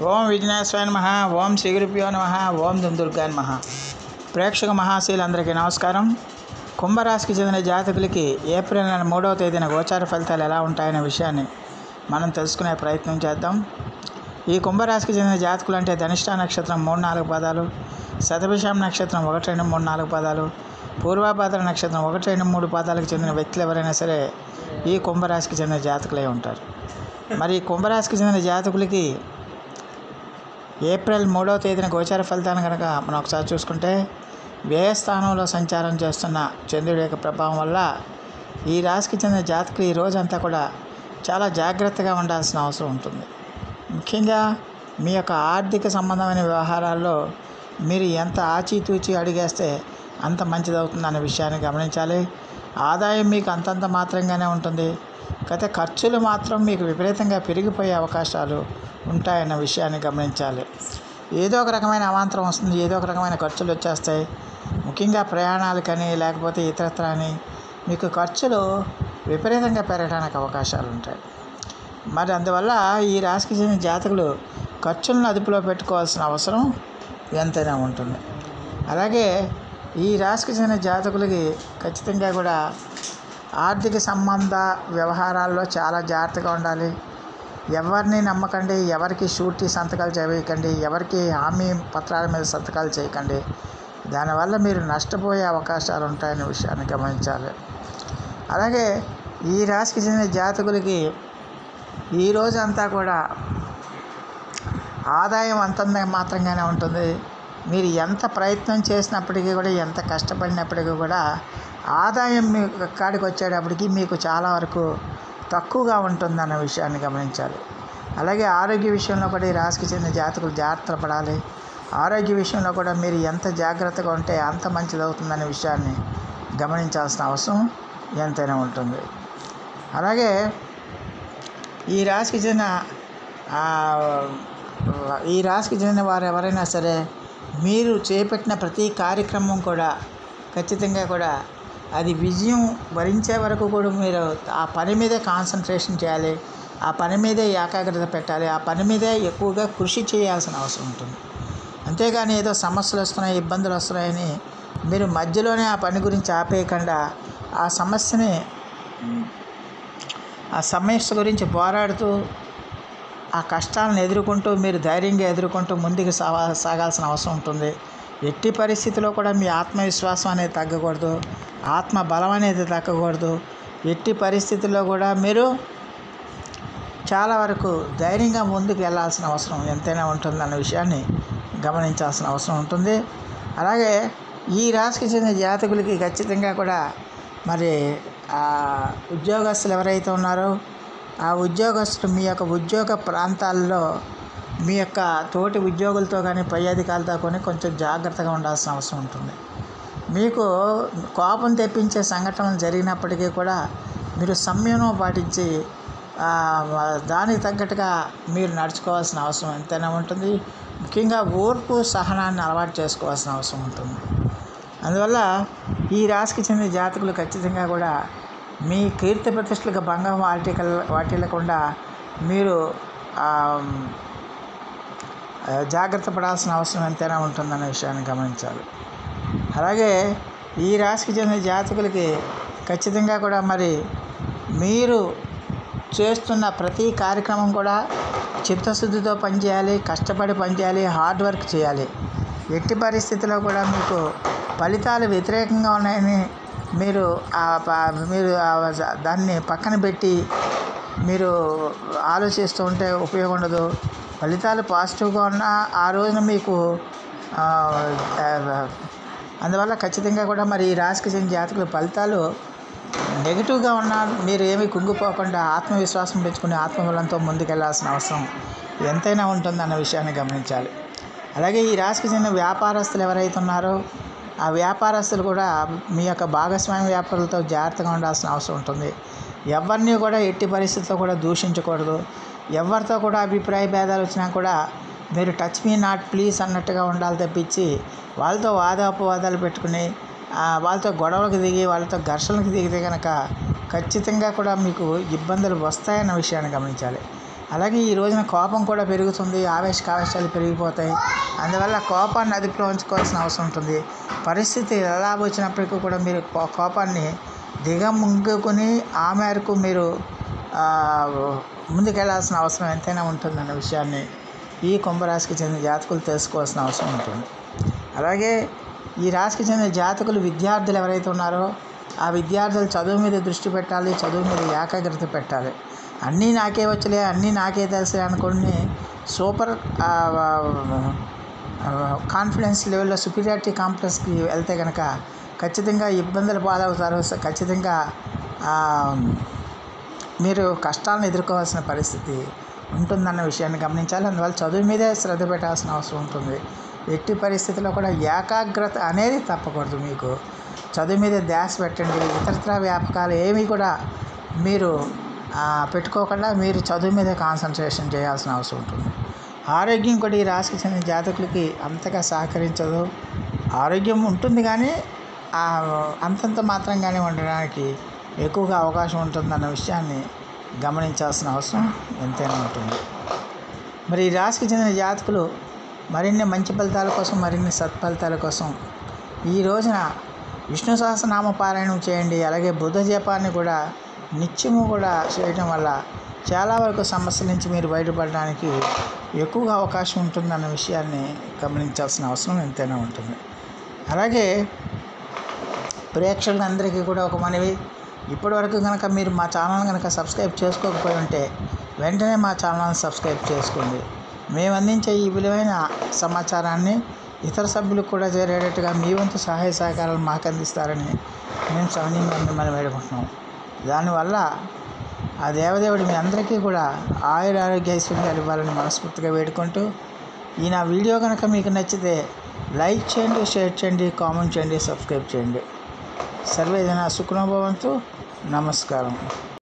ఓం విఘ్నేశ్వరాయ నమః. ఓం శ్రీ గురుభ్యో నమః. ఓం దుర్గాయ నమః. ప్రేక్షక మహాశీలందరికీ నమస్కారం. కుంభరాశికి చెందిన జాతకులకి ఏప్రిల్ నెల 3వ తేదీన గోచార ఫలితాలు ఎలా ఉంటాయనే విషయాన్ని మనం తెలుసుకునే ప్రయత్నం చేద్దాం. ఈ కుంభరాశికి చెందిన జాతకులు అంటే ధనిష్ట నక్షత్రం 3-4 పాదాలు, శతభిషం నక్షత్రం 1-2-3-4 పాదాలు, పూర్వాభాద్ర నక్షత్రం 1-2-3 పాదాలకు చెందిన వ్యక్తులు ఎవరైనా సరే ఈ కుంభరాశికి చెందిన జాతకులై ఉంటారు. మరి ఈ కుంభరాశికి చెందిన జాతకులకి ఏప్రిల్ 3వ తేదీన గోచార ఫలితాలను కనుక మనం ఒకసారి చూసుకుంటే, వ్యయస్థానంలో సంచారం చేస్తున్న చంద్రుడి యొక్క ప్రభావం వల్ల ఈ రాశికి చెందిన జాతకులు ఈ రోజంతా కూడా చాలా జాగ్రత్తగా ఉండాల్సిన అవసరం ఉంటుంది. ముఖ్యంగా మీ యొక్క ఆర్థిక సంబంధమైన వ్యవహారాల్లో మీరు ఎంత ఆచితూచి అడిగేస్తే అంత మంచిదవుతుందనే విషయాన్ని గమనించాలి. ఆదాయం మీకు అంతంత మాత్రంగానే ఉంటుంది, అయితే ఖర్చులు మాత్రం మీకు విపరీతంగా పెరిగిపోయే అవకాశాలు ఉంటాయన్న విషయాన్ని గమనించాలి. ఏదో ఒక రకమైన అవాంతరం వస్తుంది, ఏదో ఒక రకమైన ఖర్చులు వచ్చేస్తాయి. ముఖ్యంగా ప్రయాణాలకని లేకపోతే ఇతరత్ర అని మీకు ఖర్చులు విపరీతంగా పెరగడానికి అవకాశాలు ఉంటాయి. మరి అందువల్ల ఈ రాశికి చెందిన జాతకులు ఖర్చులను అదుపులో పెట్టుకోవాల్సిన అవసరం ఎంతైనా ఉంటుంది. అలాగే ఈ రాశికి చెందిన జాతకులకి ఖచ్చితంగా కూడా ఆర్థిక సంబంధ వ్యవహారాల్లో చాలా జాగ్రత్తగా ఉండాలి. ఎవరిని నమ్మకండి, ఎవరికి షూరిటీ సంతకాలు చేయకండి, ఎవరికి హామీ పత్రాల మీద సంతకాలు చేయకండి. దానివల్ల మీరు నష్టపోయే అవకాశాలు ఉంటాయనే విషయాన్ని గమనించాలి. అలాగే ఈ రాశికి చెందిన జాతకులకి ఈ రోజంతా కూడా ఆదాయం అంతంత మాత్రంగానే ఉంటుంది. మీరు ఎంత ప్రయత్నం చేసినప్పటికీ కూడా, ఎంత కష్టపడినప్పటికీ కూడా ఆదాయం మీ కాడికి వచ్చేటప్పటికి మీకు చాలా వరకు తక్కువగా ఉంటుందన్న విషయాన్ని గమనించాలి. అలాగే ఆరోగ్య విషయంలో కూడా ఈ రాశికి చెందిన జాతకులు జాగ్రత్త పడాలి. ఆరోగ్య విషయంలో కూడా మీరు ఎంత జాగ్రత్తగా ఉంటే అంత మంచిదవుతుందనే విషయాన్ని గమనించాల్సిన అవసరం ఎంతైనా ఉంటుంది. అలాగే ఈ రాశికి చెందిన వారు ఎవరైనా సరే మీరు చేపట్టిన ప్రతి కార్యక్రమం కూడా ఖచ్చితంగా కూడా అది విజయం వరించే వరకు కూడా మీరు ఆ పని మీదే కాన్సన్ట్రేషన్ చేయాలి, ఆ పని మీదే ఏకాగ్రత పెట్టాలి, ఆ పని మీదే ఎక్కువగా కృషి చేయాల్సిన అవసరం ఉంటుంది. అంతేగాని ఏదో సమస్యలు వస్తున్నాయి, ఇబ్బందులు వస్తున్నాయని మీరు మధ్యలోనే ఆ పని గురించి ఆపేయకుండా ఆ సమస్య గురించి పోరాడుతూ ఆ కష్టాలను ఎదుర్కొంటూ మీరు ధైర్యంగా ఎదుర్కొంటూ ముందుకు సాగాల్సిన అవసరం ఉంటుంది. ఎట్టి పరిస్థితిలో కూడా మీ ఆత్మవిశ్వాసం అనేది తగ్గకూడదు, ఆత్మ బలం అనేది తగ్గకూడదు. ఎట్టి పరిస్థితుల్లో కూడా మీరు చాలా వరకు ధైర్యంగా ముందుకు వెళ్ళాల్సిన అవసరం ఎంతైనా ఉంటుందన్న విషయాన్ని గమనించాల్సిన అవసరం ఉంటుంది. అలాగే ఈ రాశికి చెందిన జాతకులకి ఖచ్చితంగా కూడా మరి ఉద్యోగస్తులు ఎవరైతే ఉన్నారో ఆ ఉద్యోగస్తులు మీ యొక్క ఉద్యోగ ప్రాంతాల్లో మీ యొక్క తోటి ఉద్యోగులతో కానీ పై అధికారులతో కానీ కొంచెం జాగ్రత్తగా ఉండాల్సిన అవసరం ఉంటుంది. మీకు కోపం తెప్పించే సంఘటనలు జరిగినప్పటికీ కూడా మీరు సంయమనం పాటించి దానికి తగ్గట్టుగా మీరు నడుచుకోవాల్సిన అవసరం ఎంతైనా ఉంటుంది. ముఖ్యంగా ఓర్పు సహనాన్ని అలవాటు చేసుకోవాల్సిన అవసరం ఉంటుంది. అందువల్ల ఈ రాశికి చెందిన జాతకులు ఖచ్చితంగా కూడా మీ కీర్తి ప్రతిష్టలకు భంగం వాటిల్లకుండా మీరు జాగ్రత్త పడాల్సిన అవసరం ఎంతైనా ఉంటుందనే విషయాన్ని గమనించాలి. అలాగే ఈ రాశికి చెందిన జాతకులకి ఖచ్చితంగా కూడా మరి మీరు చేస్తున్న ప్రతి కార్యక్రమం కూడా చిత్తశుద్ధితో పనిచేయాలి, కష్టపడి పనిచేయాలి, హార్డ్ వర్క్ చేయాలి. ఎట్టి పరిస్థితిలో కూడా మీకు ఫలితాలు వ్యతిరేకంగా ఉన్నాయని మీరు దాన్ని పక్కన పెట్టి మీరు ఆలోచిస్తూ ఉంటే ఉపయోగం ఉండదు. ఫలితాలు పాజిటివ్గా ఉన్నా ఆ రోజున మీకు అందువల్ల ఖచ్చితంగా కూడా మరి ఈ రాశికి చెందిన జాతకుల ఫలితాలు నెగిటివ్గా ఉన్నా మీరు ఏమీ కుంగిపోకుండా ఆత్మవిశ్వాసం పెంచుకుని ఆత్మబలంతో ముందుకెళ్లాల్సిన అవసరం ఎంతైనా ఉంటుందన్న విషయాన్ని గమనించాలి. అలాగే ఈ రాశికి చెందిన వ్యాపారస్తులు ఎవరైతే ఉన్నారో ఆ వ్యాపారస్తులు కూడా మీ యొక్క భాగస్వామ్య వ్యాపారులతో జాగ్రత్తగా ఉండాల్సిన అవసరం ఉంటుంది. ఎవరిని కూడా ఎట్టి పరిస్థితుల్లో కూడా దూషించకూడదు. ఎవరితో కూడా అభిప్రాయ భేదాలు వచ్చినా కూడా మీరు టచ్ మీ నాట్ ప్లీజ్ అన్నట్టుగా ఉండాలి తప్పించి వాళ్ళతో వాదోపవాదాలు పెట్టుకుని వాళ్ళతో గొడవలకు దిగి వాళ్ళతో ఘర్షణలకు దిగితే కనుక ఖచ్చితంగా కూడా మీకు ఇబ్బందులు వస్తాయన్న విషయాన్ని గమనించాలి. అలాగే ఈ రోజున కోపం కూడా పెరుగుతుంది, కావేశాలు పెరిగిపోతాయి. అందువల్ల కోపాన్ని అదుపులో ఉంచుకోవాల్సిన అవసరం ఉంటుంది. పరిస్థితి ఎలా వచ్చినప్పటికీ కూడా మీరు కోపాన్ని దిగమింగుకుని ఆ మేరకు మీరు ముందుకెళ్లాల్సిన అవసరం ఎంతైనా ఉంటుందన్న విషయాన్ని ఈ కుంభరాశికి చెందిన జాతకులు తెలుసుకోవాల్సిన అవసరం ఉంటుంది. అలాగే ఈ రాశికి చెందిన జాతకులు విద్యార్థులు ఎవరైతే ఉన్నారో ఆ విద్యార్థులు చదువు మీద దృష్టి పెట్టాలి, చదువు మీద ఏకాగ్రత పెట్టాలి. అన్నీ నాకే వచ్చలే, అన్నీ నాకే తెలుసులే అనుకుని సూపర్ కాన్ఫిడెన్స్ లెవెల్లో సుపీరియారిటీ కాంప్లెక్స్కి వెళ్తే కనుక ఖచ్చితంగా ఇబ్బందులు పాలవుతారు. ఖచ్చితంగా మీరు కష్టాలను ఎదుర్కోవాల్సిన పరిస్థితి ఉంటుందన్న విషయాన్ని గమనించాలి. అందువల్ల చదువు మీదే శ్రద్ధ పెట్టాల్సిన అవసరం ఉంటుంది. ఎట్టి పరిస్థితుల్లో కూడా ఏకాగ్రత అనేది తప్పకూడదు. మీకు చదువు మీద ధ్యాస పెట్టండి. ఇతరత్రా వ్యాపకాలు ఏమీ కూడా మీరు పెట్టుకోకుండా మీరు చదువు మీద కాన్సన్ట్రేషన్ చేయాల్సిన అవసరం ఉంటుంది. ఆరోగ్యం కూడా ఈ రాశికి చెందిన జాతకులకి అంతగా సహకరించదు. ఆరోగ్యం ఉంటుంది కానీ అంతంత మాత్రంగానే ఉండడానికి ఎక్కువగా అవకాశం ఉంటుందన్న విషయాన్ని గమనించాల్సిన అవసరం ఎంతైనా ఉంటుంది. మరి ఈ రాశికి చెందిన జాతకులు మరిన్ని మంచి ఫలితాల కోసం, మరిన్ని సత్ఫలితాల కోసం ఈ రోజున విష్ణు సహస్రనామ పారాయణం చేయండి. అలాగే బుద్ధ జపాన్ని కూడా నిత్యము కూడా చేయడం వల్ల చాలా వరకు సమస్యల నుంచి మీరు బయటపడడానికి ఎక్కువగా అవకాశం ఉంటుందన్న విషయాన్ని గమనించాల్సిన అవసరం ఎంతైనా ఉంటుంది. అలాగే ప్రేక్షకులందరికీ కూడా ఒక మనవి, ఇప్పటివరకు కనుక మీరు మా ఛానల్ కనుక సబ్స్క్రైబ్ చేసుకోకపోయి ఉంటే వెంటనే మా ఛానల్ని సబ్స్క్రైబ్ చేసుకోండి. మేము అందించే ఈ విలువైన సమాచారాన్ని ఇతర సభ్యులకు కూడా చేరేటట్టుగా మీ వంతు సహాయ సహకారాలు మాకు అందిస్తారని మేము సవినీయంగా మనం వేడుకుంటున్నాం. దానివల్ల ఆ దేవదేవుడు మీ అందరికీ కూడా ఆరోగ్య ఐశ్వర్యాలు ఇవ్వాలని మనస్ఫూర్తిగా వేడుకుంటూ, ఈ నా వీడియో కనుక మీకు నచ్చితే లైక్ చేయండి, షేర్ చేయండి, కామెంట్ చేయండి, సబ్స్క్రైబ్ చేయండి. సర్వే జనా సుఖినో భవంతు. నమస్కారం.